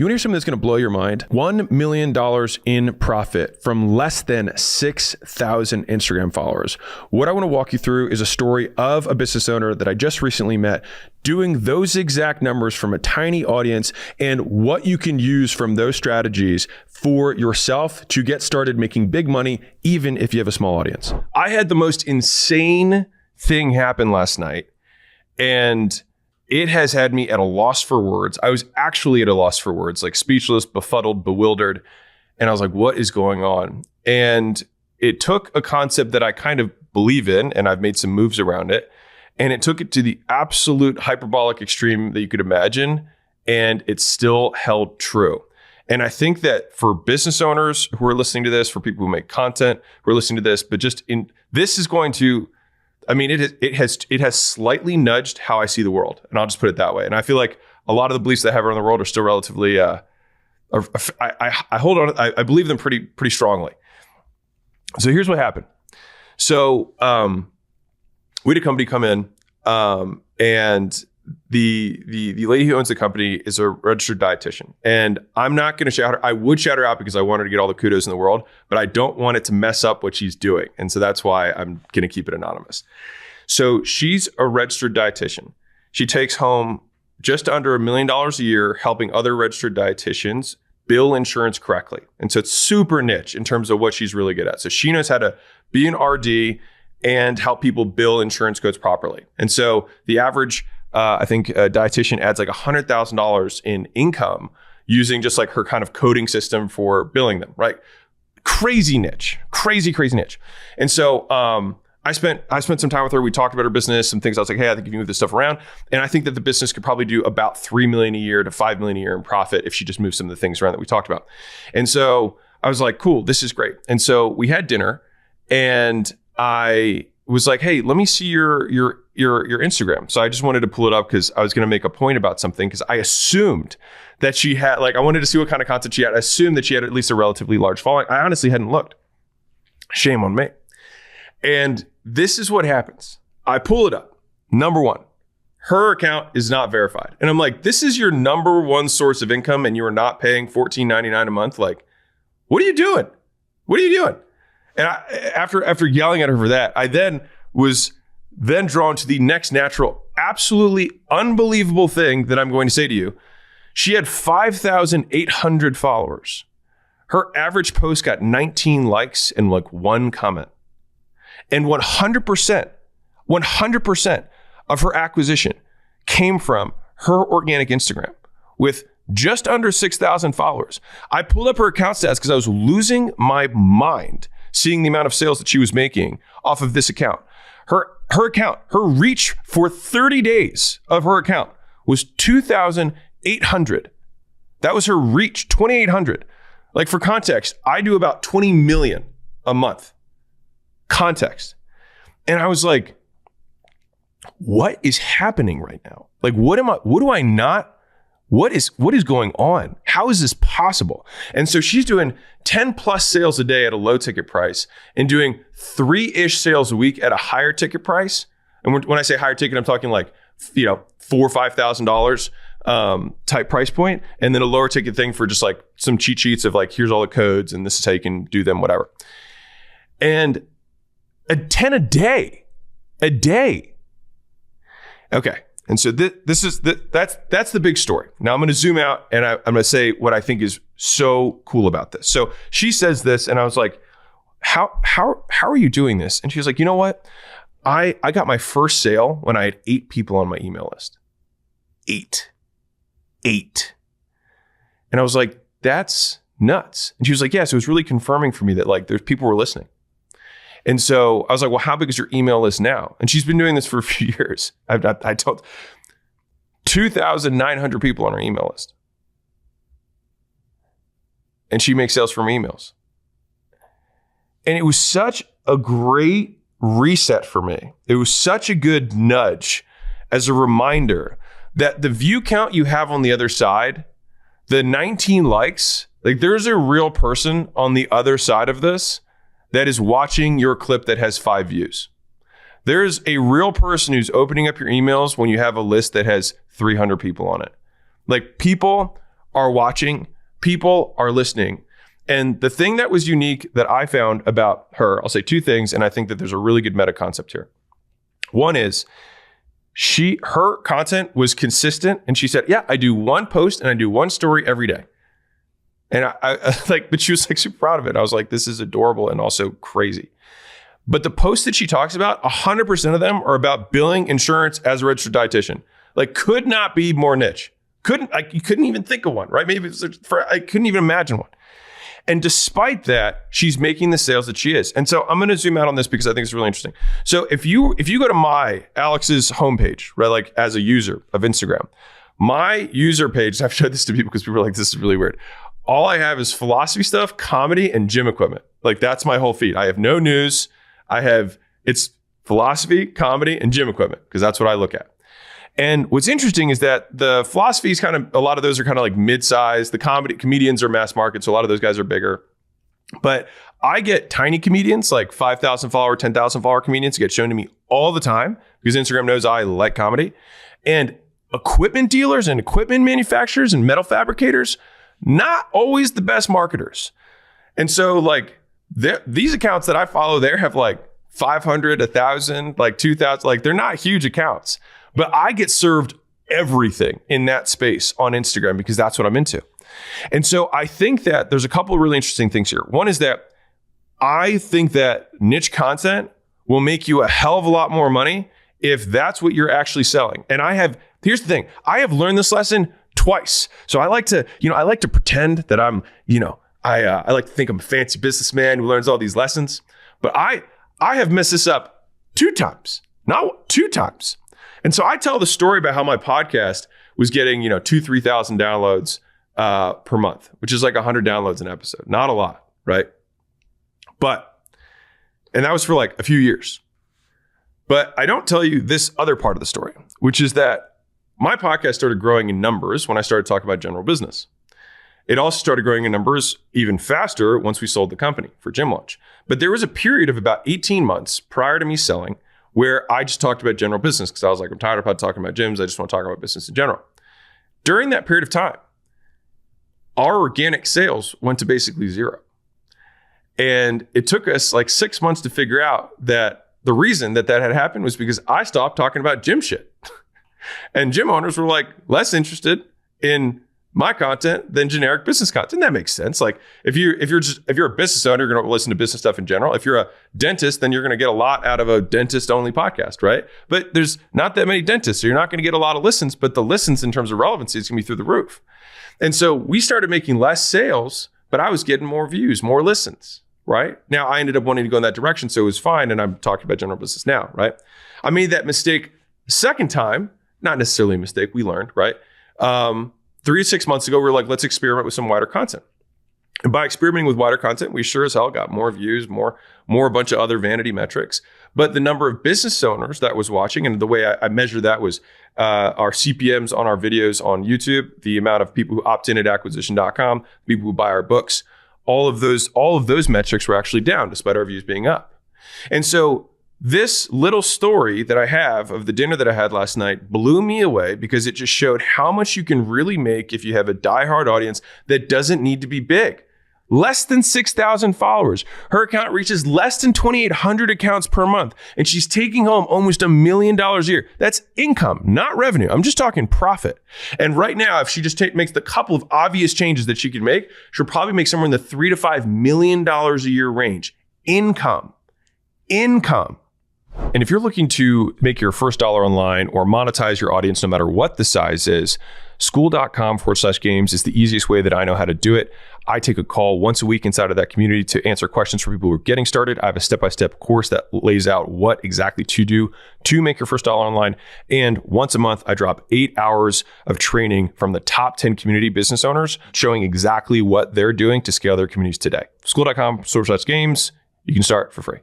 You want to hear something that's going to blow your mind? $1 million in profit from less than 6,000 Instagram followers. What I want to walk you through is a story of a business owner that I just recently met doing those exact numbers from a tiny audience and what you can use from those strategies for yourself to get started making big money, even if you have a small audience. I had the most insane thing happen last night, and it has had me at a loss for words. I was actually at a loss for words, like speechless, befuddled, bewildered. And I was like, what is going on? And it took a concept that I kind of believe in, and I've made some moves around it. And it took it to the absolute hyperbolic extreme that you could imagine. And it still held true. And I think that for business owners who are listening to this, for people who make content who are listening to this, but this is going to, I mean, it has slightly nudged how I see the world, and I'll just put it that way. And I feel like a lot of the beliefs that I have around the world are still relatively. I hold on. I believe them pretty strongly. So here's what happened. So we had a company come in, and the lady who owns the company is a registered dietitian, and I'm not going to shout her. I would shout her out because I want her to get all the kudos in the world, but I don't want it to mess up what she's doing. And so that's why I'm going to keep it anonymous. So she's a registered dietitian. She takes home just under $1 million a year helping other registered dietitians bill insurance correctly. And so it's super niche in terms of what she's really good at. So she knows how to be an RD and help people bill insurance codes properly. And so the average I think a dietitian adds like $100,000 in income using just like her kind of coding system for billing them, right? Crazy niche, crazy niche. And so I spent some time with her. We talked about her business, some things. I was like, hey, I think you can move this stuff around. And I think that the business could probably do about $3 million a year to $5 million a year in profit if she just moves some of the things around that we talked about. And so I was like, cool, this is great. And so we had dinner, and I was like, hey, let me see your Instagram. So I just wanted to pull it up because I was going to make a point about something, because I assumed that she had, like, I wanted to see what kind of content she had. I assumed that she had at least a relatively large following. I honestly hadn't looked. Shame on me. And this is what happens. I pull it up. Number one, her account is not verified. And I'm like, this is your number one source of income and you are not paying $14.99 a month. Like, what are you doing? What are you doing? And after yelling at her for that, I was drawn to the next natural, absolutely unbelievable thing that I'm going to say to you. She had 5,800 followers. Her average post got 19 likes and like one comment. And 100% of her acquisition came from her organic Instagram with just under 6,000 followers. I pulled up her account stats because I was losing my mind seeing the amount of sales that she was making off of this account. Her reach for 30 days of her account was 2,800. That was her reach, 2,800. Like, for context, I do about 20 million a month. Context. And I was like, what is happening right now? Like, what is going on? How is this possible? And so she's doing 10 plus sales a day at a low ticket price and doing 3-ish sales a week at a higher ticket price. And when I say higher ticket, I'm talking like, $4,000 or $5,000 type price point. And then a lower ticket thing for just like some cheat sheets of like, here's all the codes and this is how you can do them, whatever. And 10 a day. Okay. And so that's the big story. Now I'm going to zoom out and I'm going to say what I think is so cool about this. So she says this, and I was like, how are you doing this? And she was like, you know what? I got my first sale when I had 8 people on my email list. 8. And I was like, that's nuts. And she was like, yeah. So it was really confirming for me that like there's people were listening. And so I was like, well, how big is your email list now? And she's been doing this for a few years. I told 2,900 people on her email list. And she makes sales from emails. And it was such a great reset for me. It was such a good nudge as a reminder that the view count you have on the other side, the 19 likes, like there's a real person on the other side of this that is watching your clip that has 5 views. There's a real person who's opening up your emails when you have a list that has 300 people on it. Like, people are watching, people are listening. And the thing that was unique that I found about her, I'll say two things, and I think that there's a really good meta concept here. One is her content was consistent, and she said, yeah, I do one post and I do one story every day. And I but she was like super proud of it. I was like, this is adorable and also crazy. But the posts that she talks about, 100% of them are about billing insurance as a registered dietitian. Like, could not be more niche. You couldn't even think of one, right? Maybe I couldn't even imagine one. And despite that, she's making the sales that she is. And so I'm going to zoom out on this because I think it's really interesting. So if you go to Alex's homepage, right, like as a user of Instagram, my user page, I've showed this to people because people are like, this is really weird. All I have is philosophy stuff, comedy, and gym equipment. Like, that's my whole feed. I have no news. It's philosophy, comedy, and gym equipment because that's what I look at. And what's interesting is that the philosophy is a lot of those are kind of like mid-size. The comedians are mass market, so a lot of those guys are bigger. But I get tiny comedians, like 5,000 follower, 10,000 follower comedians get shown to me all the time because Instagram knows I like comedy. And equipment dealers and equipment manufacturers and metal fabricators, not always the best marketers. And so like these accounts that I follow there have like 500, 1,000, like 2,000, like they're not huge accounts. But I get served everything in that space on Instagram because that's what I'm into. And so I think that there's a couple of really interesting things here. One is that I think that niche content will make you a hell of a lot more money if that's what you're actually selling. And here's the thing, I have learned this lesson twice. So I like to pretend that I'm, I like to think I'm a fancy businessman who learns all these lessons. But I have messed this up 2 times, not 2 times. And so I tell the story about how my podcast was getting, 2,000-3,000 downloads per month, which is like 100 downloads an episode. Not a lot, right? And that was for like a few years. But I don't tell you this other part of the story, which is that my podcast started growing in numbers when I started talking about general business. It also started growing in numbers even faster once we sold the company for Gym Launch. But there was a period of about 18 months prior to me selling where I just talked about general business because I was like, I'm tired of talking about gyms. I just want to talk about business in general. During that period of time, our organic sales went to basically 0. And it took us like 6 months to figure out that the reason that had happened was because I stopped talking about gym shit. And gym owners were like less interested in my content than generic business content. That makes sense. Like if you're a business owner, you're going to listen to business stuff in general. If you're a dentist, then you're going to get a lot out of a dentist only podcast, right? But there's not that many dentists, so you're not going to get a lot of listens, but the listens in terms of relevancy is going to be through the roof. And so we started making less sales, but I was getting more views, more listens, right? Now I ended up wanting to go in that direction, so it was fine. And I'm talking about general business now, right? I made that mistake the second time, not necessarily a mistake, we learned, right? 3 to 6 months ago, we were like, let's experiment with some wider content. And by experimenting with wider content, we sure as hell got more views, more a bunch of other vanity metrics. But the number of business owners that was watching, and the way I measured that was our CPMs on our videos on YouTube, the amount of people who opt in at acquisition.com, people who buy our books, all of those metrics were actually down despite our views being up. And so this little story that I have of the dinner that I had last night blew me away because it just showed how much you can really make if you have a diehard audience that doesn't need to be big. Less than 6,000 followers. Her account reaches less than 2,800 accounts per month, and she's taking home almost $1 million a year. That's income, not revenue. I'm just talking profit. And right now, if she just makes the couple of obvious changes that she can make, she'll probably make somewhere in the $3 to $5 million a year range. Income. And if you're looking to make your first dollar online or monetize your audience, no matter what the size is, Skool.com/games is the easiest way that I know how to do it. I take a call once a week inside of that community to answer questions for people who are getting started. I have a step-by-step course that lays out what exactly to do to make your first dollar online. And once a month, I drop 8 hours of training from the top 10 community business owners, showing exactly what they're doing to scale their communities today. Skool.com/games. You can start for free.